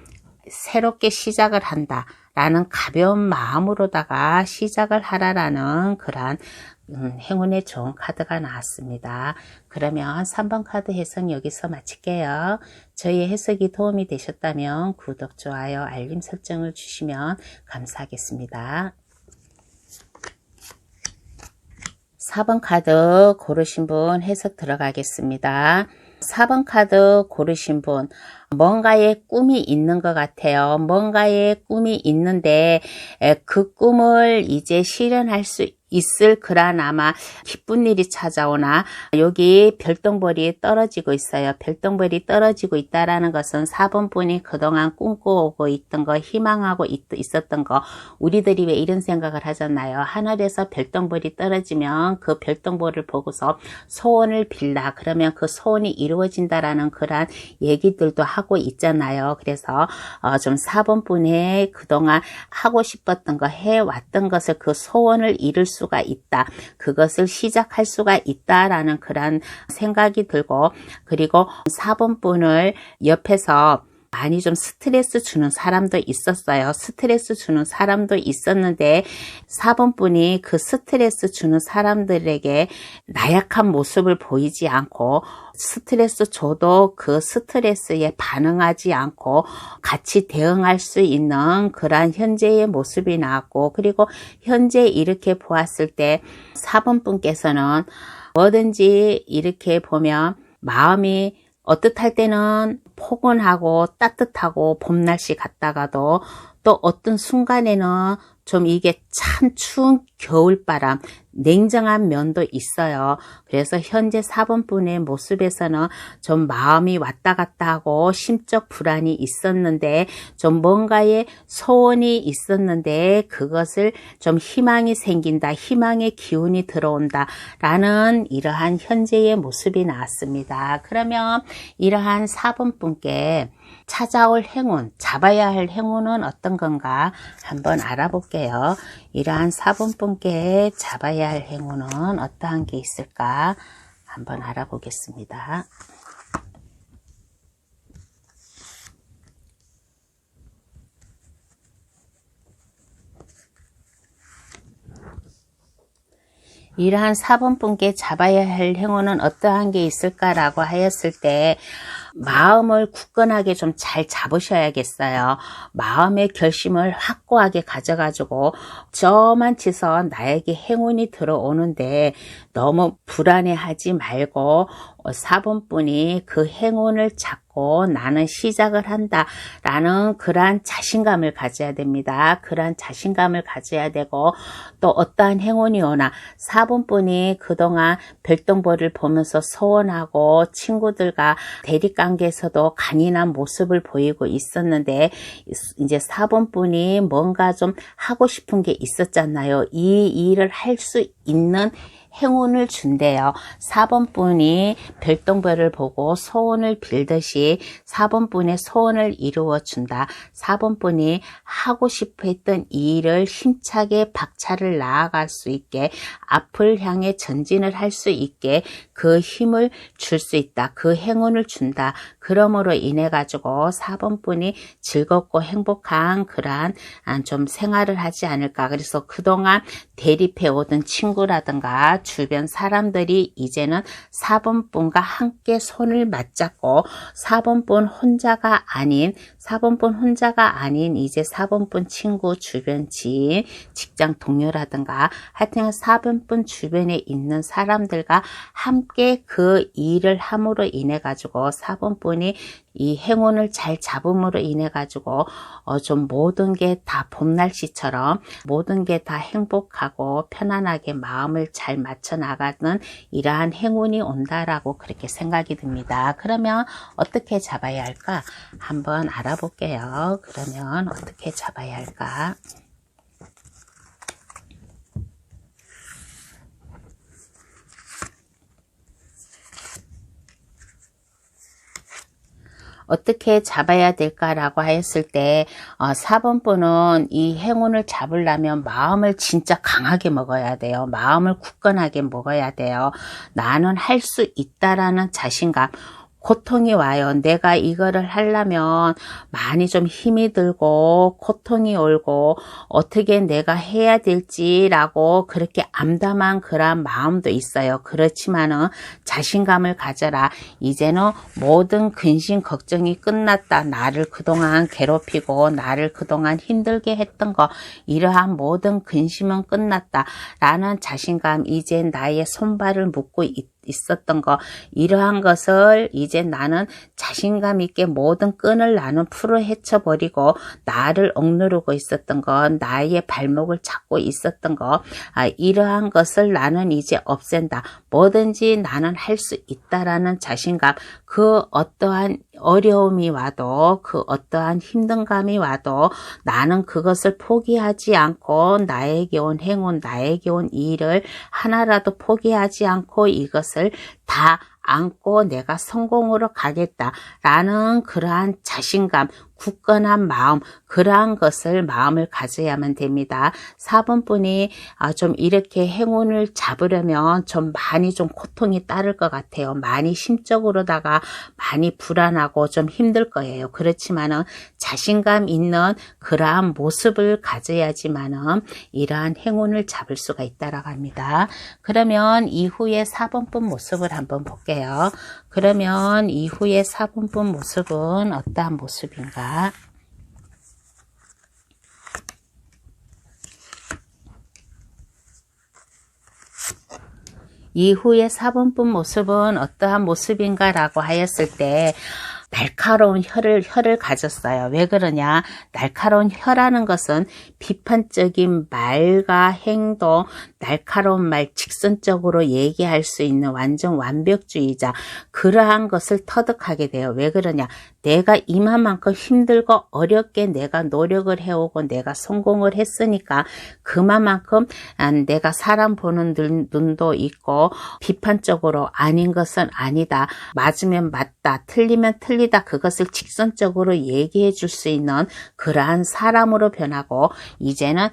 새롭게 시작을 한다 라는 가벼운 마음으로다가 시작을 하라라는 그러한 행운의 좋은 카드가 나왔습니다. 그러면 3번 카드 해석 여기서 마칠게요. 저희 해석이 도움이 되셨다면 구독, 좋아요, 알림 설정을 주시면 감사하겠습니다. 4번 카드 고르신 분 해석 들어가겠습니다. 4번 카드 고르신 분, 뭔가의 꿈이 있는 것 같아요. 뭔가의 꿈이 있는데 그 꿈을 이제 실현할 수 있을 그런 아마 기쁜 일이 찾아오나, 여기 별똥별이 떨어지고 있어요. 별똥별이 떨어지고 있다라는 것은 4번분이 그동안 꿈꿔오고 있던 거, 희망하고 있었던 거, 우리들이 왜 이런 생각을 하잖아요. 하늘에서 별똥별이 떨어지면 그 별똥별을 보고서 소원을 빌라, 그러면 그 소원이 이루어진다라는 그런 얘기들도 하고 있잖아요. 그래서 좀 4번분이 그동안 하고 싶었던 거, 해왔던 것을, 그 소원을 이룰 수가 있다. 그것을 시작할 수가 있다라는 그런 생각이 들고, 그리고 4번분을 옆에서 많이 좀 스트레스 주는 사람도 있었어요. 스트레스 주는 사람도 있었는데 4번분이 그 스트레스 주는 사람들에게 나약한 모습을 보이지 않고, 스트레스 줘도 그 스트레스에 반응하지 않고 같이 대응할 수 있는 그러한 현재의 모습이 나왔고, 그리고 현재 이렇게 보았을 때 4번분께서는 뭐든지 이렇게 보면 마음이 어뜻할 때는 포근하고 따뜻하고 봄날씨 같다가도, 또 어떤 순간에는 좀 이게 참 추운 겨울바람, 냉정한 면도 있어요. 그래서 현재 4번분의 모습에서는 좀 마음이 왔다 갔다 하고 심적 불안이 있었는데 좀 뭔가의 소원이 있었는데 그것을 좀 희망이 생긴다. 희망의 기운이 들어온다. 라는 이러한 현재의 모습이 나왔습니다. 그러면 이러한 4번분께 찾아올 행운, 잡아야 할 행운은 어떤 건가 한번 알아볼게요. 이러한 4번분께 잡아야 할 행운은 어떠한 게 있을까 한번 알아보겠습니다. 이러한 4번분께 잡아야 할 행운은 어떠한 게 있을까라고 하였을 때 마음을 굳건하게 좀 잘 잡으셔야겠어요. 마음의 결심을 확고하게 가져가지고 저만 치서 나에게 행운이 들어오는데 너무 불안해하지 말고 4번분이 그 행운을 잡고 나는 시작을 한다 라는 그러한 자신감을 가져야 됩니다. 그러한 자신감을 가져야 되고 또 어떠한 행운이 오나 4번분이 그동안 별똥별을 보면서 소원하고 친구들과 대립관계에서도 간인한 모습을 보이고 있었는데 이제 4번분이 뭔가 좀 하고 싶은 게 있었잖아요. 이 일을 할 수 있는 행운을 준대요. 4번분이 별똥별을 보고 소원을 빌듯이 4번분의 소원을 이루어 준다. 4번분이 하고 싶어 했던 이 일을 힘차게 박차를 나아갈 수 있게 앞을 향해 전진을 할 수 있게 그 힘을 줄 수 있다. 그 행운을 준다. 그러므로 인해 가지고 4번분이 즐겁고 행복한 그러한 좀 생활을 하지 않을까. 그래서 그동안 대립해 오던 친구라든가 주변 사람들이 이제는 4번분과 함께 손을 맞잡고 4번분 혼자가 아닌 이제 4번분 친구, 주변 지인, 직장 동료라든가 하여튼 4번분 주변에 있는 사람들과 함께 그 일을 함으로 인해 가지고 4번분이 이 행운을 잘 잡음으로 인해 가지고 좀 모든 게 다 봄날씨처럼 모든 게 다 행복하고 편안하게 마음을 잘 맞춰 나가는 이러한 행운이 온다라고 그렇게 생각이 듭니다. 그러면 어떻게 잡아야 할까 한번 알아볼게요. 그러면 어떻게 잡아야 할까? 어떻게 잡아야 될까라고 했을 때 4번분은 이 행운을 잡으려면 마음을 진짜 강하게 먹어야 돼요. 마음을 굳건하게 먹어야 돼요. 나는 할 수 있다라는 자신감. 고통이 와요. 내가 이거를 하려면 많이 좀 힘이 들고 고통이 오고 어떻게 내가 해야 될지라고 그렇게 암담한 그런 마음도 있어요. 그렇지만은 자신감을 가져라. 이제는 모든 근심 걱정이 끝났다. 나를 그동안 괴롭히고 나를 그동안 힘들게 했던 거 이러한 모든 근심은 끝났다. 라는 자신감 이제 나의 손발을 묶고 있었던 거 이러한 것을 이제 나는 자신감 있게 모든 끈을 나는 풀어 헤쳐버리고 나를 억누르고 있었던 거 나의 발목을 잡고 있었던 거 이러한 것을 나는 이제 없앤다. 뭐든지 나는 할 수 있다라는 자신감 그 어떠한 어려움이 와도 그 어떠한 힘든감이 와도 나는 그것을 포기하지 않고 나에게 온 행운 나에게 온 일을 하나라도 포기하지 않고 이것을 다 안고 내가 성공으로 가겠다라는 그러한 자신감, 굳건한 마음, 그러한 것을 마음을 가져야만 됩니다. 4번분이 좀 이렇게 행운을 잡으려면 좀 많이 좀 고통이 따를 것 같아요. 많이 심적으로다가 많이 불안하고 좀 힘들 거예요. 그렇지만은 자신감 있는 그러한 모습을 가져야지만은 이러한 행운을 잡을 수가 있다라고 합니다. 그러면 이후에 4번분 모습을 한번 볼게요. 그러면 이후에 4번분 모습은 어떠한 모습인가? 이후에 4번분 모습은 어떠한 모습인가 라고 하였을 때 날카로운 혀를 가졌어요. 왜 그러냐? 날카로운 혀라는 것은 비판적인 말과 행동, 날카로운 말 직선적으로 얘기할 수 있는 완전 완벽주의자, 그러한 것을 터득하게 돼요. 왜 그러냐? 내가 이만큼 힘들고 어렵게 내가 노력을 해오고 내가 성공을 했으니까 그만큼 내가 사람 보는 눈도 있고 비판적으로 아닌 것은 아니다, 맞으면 맞다, 틀리면 틀리다, 그것을 직선적으로 얘기해 줄 수 있는 그러한 사람으로 변하고, 이제는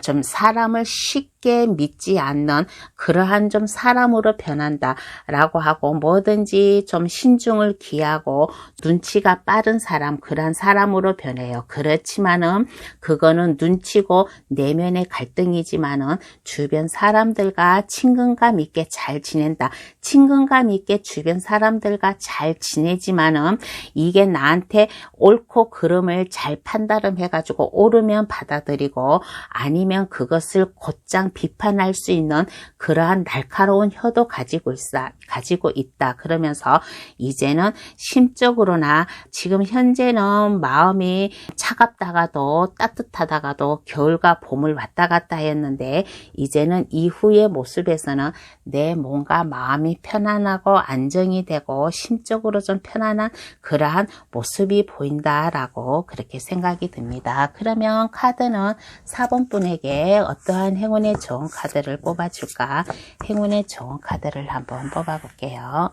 좀 사람을 쉽게 믿지 않는 그러한 좀 사람으로 변한다 라고 하고, 뭐든지 좀 신중을 기하고 눈치가 빠른 사람, 그러한 사람으로 변해요. 그렇지만은 그거는 눈치고 내면의 갈등이지만은 주변 사람들과 친근감 있게 잘 지낸다, 친근감 있게 주변 사람들과 잘 지내지만은 이게 나한테 옳고 그름을 잘 판단을 해가지고 옳으면 받아들이고 아니면 그것을 곧장 비판할 수 있는 그러한 날카로운 혀도 가지고 있다. 그러면서 이제는 심적으로나 지금 현재는 마음이 차갑다가도 따뜻하다가도 겨울과 봄을 왔다 갔다 했는데, 이제는 이후의 모습에서는 내 뭔가 마음이 편안하고 안정이 되고 심적으로 좀 편안한 그러한 모습이 보인다라고 그렇게 생각이 듭니다. 그러면 카드는 4번 분에게 어떠한 행운의 좋은 카드를 뽑아줄까? 행운의 좋은 카드를 한번 뽑아볼게요.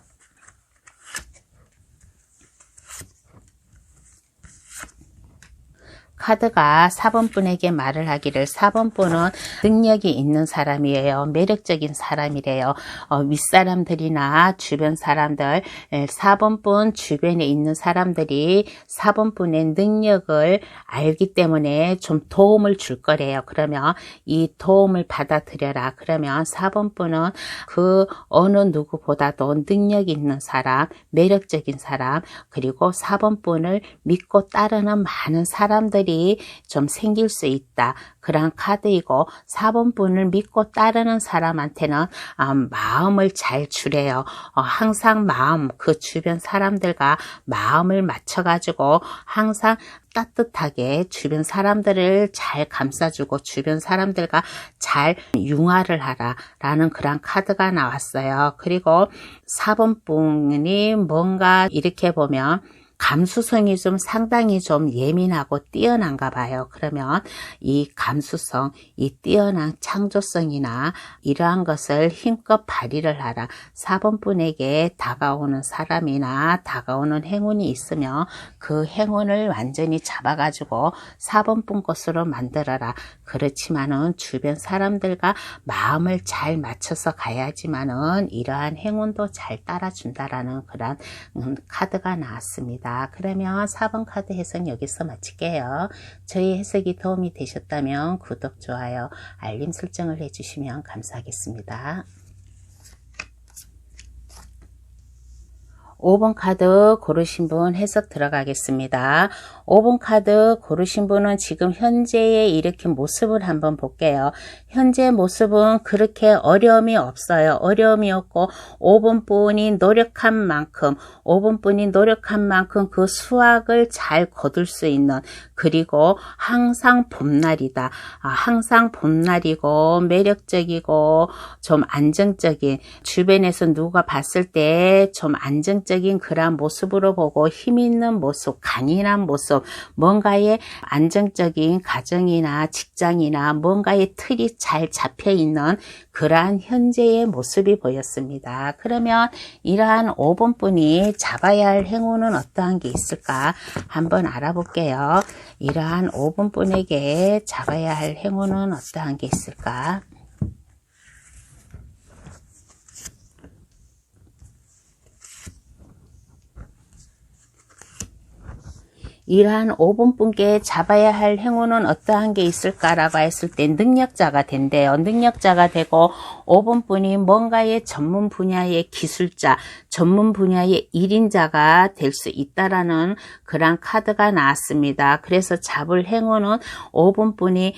카드가 4번 분에게 말을 하기를, 4번 분은 능력이 있는 사람이에요. 매력적인 사람이래요. 윗사람들이나 주변 사람들, 4번 분 주변에 있는 사람들이 4번 분의 능력을 알기 때문에 좀 도움을 줄 거래요. 그러면 이 도움을 받아들여라. 그러면 4번 분은 그 어느 누구보다도 능력 있는 사람, 매력적인 사람, 그리고 4번 분을 믿고 따르는 많은 사람들이 좀 생길 수 있다, 그런 카드이고, 4번 분을 믿고 따르는 사람한테는 마음을 잘 주래요. 항상 그 주변 사람들과 마음을 맞춰가지고 항상 따뜻하게 주변 사람들을 잘 감싸주고 주변 사람들과 잘 융화를 하라 라는 그런 카드가 나왔어요. 그리고 4번 분이 뭔가 이렇게 보면 감수성이 좀 상당히 좀 예민하고 뛰어난가 봐요. 그러면 이 감수성, 이 뛰어난 창조성이나 이러한 것을 힘껏 발휘를 하라. 4번 분에게 다가오는 사람이나 다가오는 행운이 있으면 그 행운을 완전히 잡아가지고 4번 분 것으로 만들어라. 그렇지만은 주변 사람들과 마음을 잘 맞춰서 가야지만은 이러한 행운도 잘 따라준다라는 그런 카드가 나왔습니다. 그러면 4번 카드 해석 여기서 마칠게요. 저희 해석이 도움이 되셨다면 구독, 좋아요, 알림 설정을 해주시면 감사하겠습니다. 5번 카드 고르신 분 해석 들어가겠습니다. 5번 카드 고르신 분은 지금 현재의 이렇게 모습을 한번 볼게요. 현재 모습은 그렇게 어려움이 없어요. 어려움이 없고 5번 분이 노력한 만큼 그 수확을 잘 거둘 수 있는, 그리고 항상 봄날이다. 항상 봄날이고 매력적이고 좀 안정적인, 주변에서 누가 봤을 때 좀 안정적인 그런 모습으로 보고 힘있는 모습, 강인한 모습, 뭔가의 안정적인 가정이나 직장이나 뭔가의 틀이 잘 잡혀있는 그러한 현재의 모습이 보였습니다. 그러면 이러한 5번 분이 잡아야 할 행운은 어떠한 게 있을까 한번 알아볼게요. 이러한 5번 분에게 잡아야 할 행운은 어떠한 게 있을까? 이러한 5번 분께 잡아야 할 행운은 어떠한 게 있을까라고 했을 때 능력자가 된대요. 능력자가 되고 5번 분이 뭔가의 전문 분야의 기술자, 전문 분야의 1인자가 될 수 있다라는 그런 카드가 나왔습니다. 그래서 잡을 행운은 5번 분이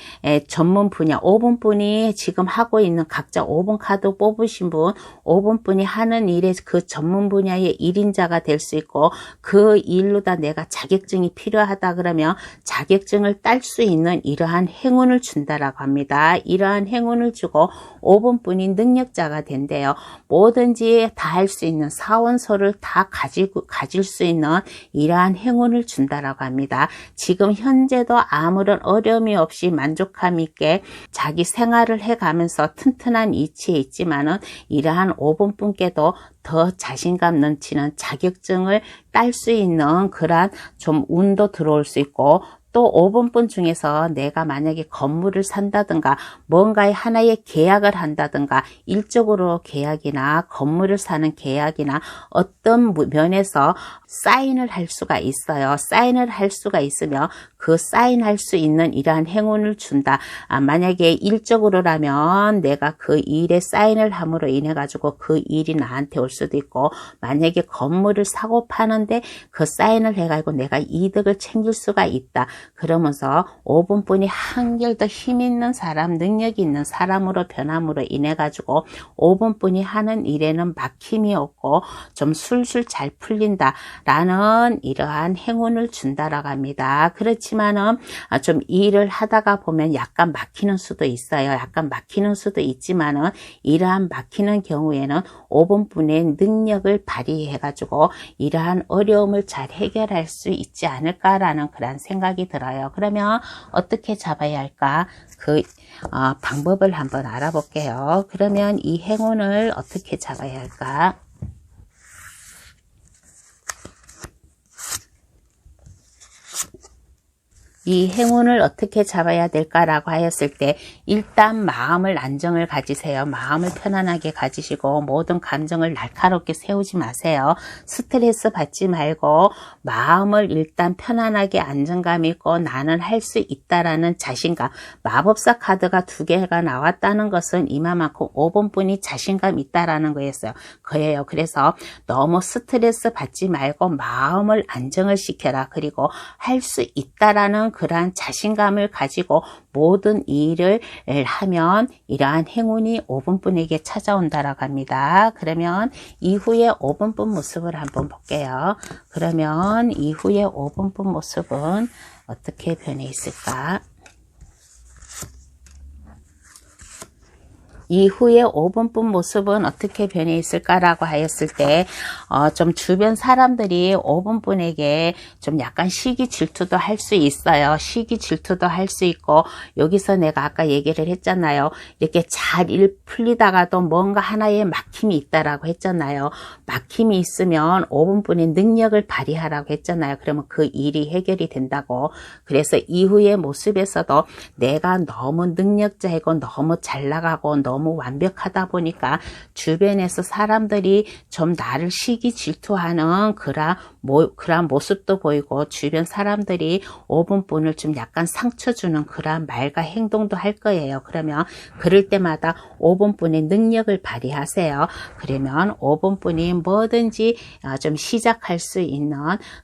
전문 분야, 5번 분이 지금 하고 있는 각자 5번 카드 뽑으신 분, 5번 분이 하는 일에 그 전문 분야의 1인자가 될 수 있고 그 일로 다 내가 자격증이 필요하다 그러면 자격증을 딸 수 있는 이러한 행운을 준다라고 합니다. 이러한 행운을 주고 5번분이 능력자가 된대요. 뭐든지 다 할 수 있는 사원소를 다 가질 수 있는 이러한 행운을 준다라고 합니다. 지금 현재도 아무런 어려움이 없이 만족감 있게 자기 생활을 해가면서 튼튼한 위치에 있지만은 이러한 5번분께도 더 자신감 넘치는 자격증을 딸 수 있는 그러한 좀 운도 들어올 수 있고, 또 5번분 중에서 내가 만약에 건물을 산다든가 뭔가의 하나의 계약을 한다든가 일적으로 계약이나 건물을 사는 계약이나 어떤 면에서 사인을 할 수가 있어요. 사인을 할 수가 있으면 그 사인할 수 있는 이러한 행운을 준다. 만약에 일적으로라면 내가 그 일에 사인을 함으로 인해 가지고 그 일이 나한테 올 수도 있고, 만약에 건물을 사고 파는데 그 사인을 해가지고 내가 이득을 챙길 수가 있다. 그러면서 5번분이 한결 더 힘 있는 사람, 능력이 있는 사람으로 변함으로 인해 가지고 5번분이 하는 일에는 막힘이 없고 좀 술술 잘 풀린다 라는 이러한 행운을 준다라고 합니다. 그렇지만은 좀 일을 하다가 보면 약간 막히는 수도 있어요. 약간 막히는 수도 있지만은 이러한 막히는 경우에는 5번분의 능력을 발휘해 가지고 이러한 어려움을 잘 해결할 수 있지 않을까라는 그런 생각이 들어요. 그러면 어떻게 잡아야 할까? 그 방법을 한번 알아볼게요. 그러면 이 행운을 어떻게 잡아야 할까? 이 행운을 어떻게 잡아야 될까라고 하였을 때 일단 마음을 안정을 가지세요. 마음을 편안하게 가지시고 모든 감정을 날카롭게 세우지 마세요. 스트레스 받지 말고 마음을 일단 편안하게 안정감 있고 나는 할 수 있다라는 자신감. 마법사 카드가 2개가 나왔다는 것은 이만큼 5번분이 자신감 있다라는 거였어요. 그래서 너무 스트레스 받지 말고 마음을 안정을 시켜라. 그리고 할 수 있다라는 그러한 자신감을 가지고 모든 일을 하면 이러한 행운이 5번분에게 찾아온다라고 합니다. 그러면 이후에 5번분 모습을 한번 볼게요. 그러면 이후에 5번분 모습은 어떻게 변해 있을까? 이후에 5번분 모습은 어떻게 변해 있을까라고 하였을 때 좀 주변 사람들이 5번분에게 좀 약간 시기 질투도 할 수 있어요. 시기 질투도 할 수 있고, 여기서 내가 아까 얘기를 했잖아요. 이렇게 잘 일 풀리다가도 뭔가 하나의 막힘이 있다라고 했잖아요. 막힘이 있으면 5번분의 능력을 발휘하라고 했잖아요. 그러면 그 일이 해결이 된다고. 그래서 이후의 모습에서도 내가 너무 능력자이고 너무 잘 나가고 너무 완벽하다 보니까 주변에서 사람들이 좀 나를 시기 질투하는 그런 모습도 보이고, 주변 사람들이 5번분을 좀 약간 상처 주는 그런 말과 행동도 할 거예요. 그러면 그럴 때마다 5번분의 능력을 발휘하세요. 그러면 5번분이 뭐든지 좀 시작할 수 있는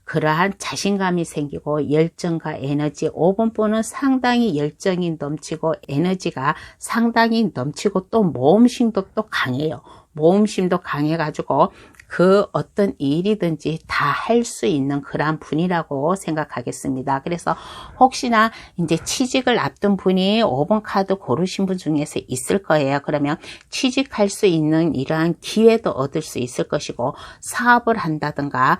그러한 자신감이 생기고 열정과 에너지, 5번분은 상당히 열정이 넘치고 에너지가 상당히 넘치고 또 모험심도 또 강해요. 모험심도 강해가지고 그 어떤 일이든지 다 할 수 있는 그러한 분이라고 생각하겠습니다. 그래서 혹시나 이제 취직을 앞둔 분이 5번 카드 고르신 분 중에서 있을 거예요. 그러면 취직할 수 있는 이러한 기회도 얻을 수 있을 것이고, 사업을 한다든가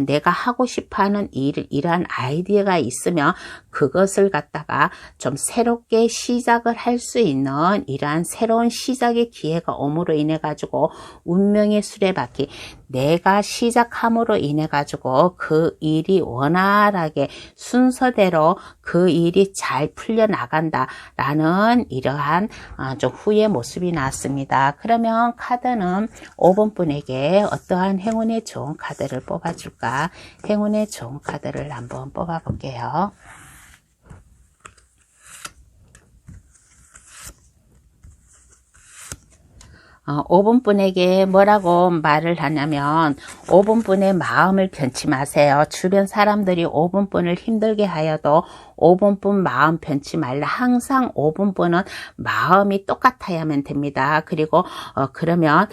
내가 하고 싶어하는 이러한 아이디어가 있으면 그것을 갖다가 좀 새롭게 시작을 할 수 있는 이러한 새로운 시작의 기회가 옴으로 인해 가지고 운명의 수레바퀴, 내가 시작함으로 인해 가지고 그 일이 원활하게 순서대로 그 일이 잘 풀려나간다 라는 이러한 좀 후의 모습이 나왔습니다. 그러면 카드는 5번분에게 어떠한 행운의 좋은 카드를 뽑아줄까? 행운의 좋은 카드를 한번 뽑아볼게요. 5번분에게 뭐라고 말을 하냐면, 5번분의 마음을 변치 마세요. 주변 사람들이 5번분을 힘들게 하여도 5번분 마음 변치 말라. 항상 5번분은 마음이 똑같아야만 됩니다. 그리고 그러면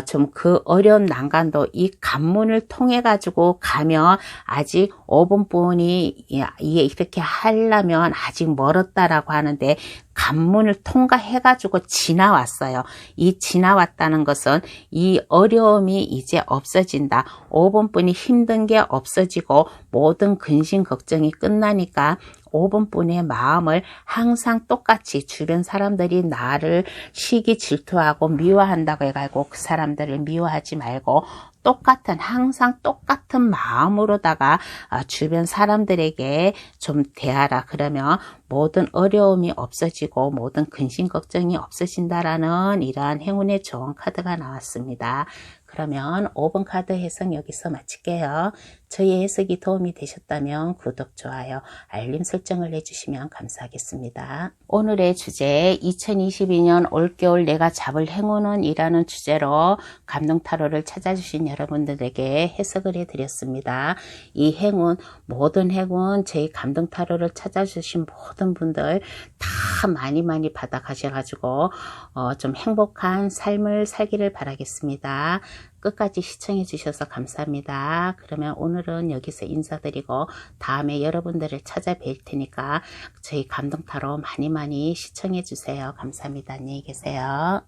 좀 그 어려운 난간도 이 관문을 통해 가지고 가면 아직 5번분이 이렇게 하려면 아직 멀었다라고 하는데 관문을 통과해 가지고 지나왔어요. 이 지나왔다는 것은 이 어려움이 이제 없어진다. 5번분이 힘든 게 없어지고 모든 근심 걱정이 끝나니까 5번분의 마음을 항상 똑같이 주변 사람들이 나를 시기 질투하고 미워한다고 해가지고 그 사람들을 미워하지 말고 똑같은 항상 똑같은 마음으로다가 주변 사람들에게 좀 대하라. 그러면 모든 어려움이 없어지고 모든 근심 걱정이 없어진다라는 이러한 행운의 조언 카드가 나왔습니다. 그러면 5번 카드 해석 여기서 마칠게요. 저희 해석이 도움이 되셨다면 구독, 좋아요, 알림 설정을 해주시면 감사하겠습니다. 오늘의 주제 2022년 올겨울 내가 잡을 행운은 이라는 주제로 감동타로를 찾아주신 여러분들에게 해석을 해드렸습니다. 이 행운, 모든 행운, 저희 감동타로를 찾아주신 모든 분들 다 많이 받아가셔가지고 좀 행복한 삶을 살기를 바라겠습니다. 끝까지 시청해 주셔서 감사합니다. 그러면 오늘은 여기서 인사드리고 다음에 여러분들을 찾아뵐 테니까 저희 감동타로 많이 시청해 주세요. 감사합니다. 안녕히 계세요.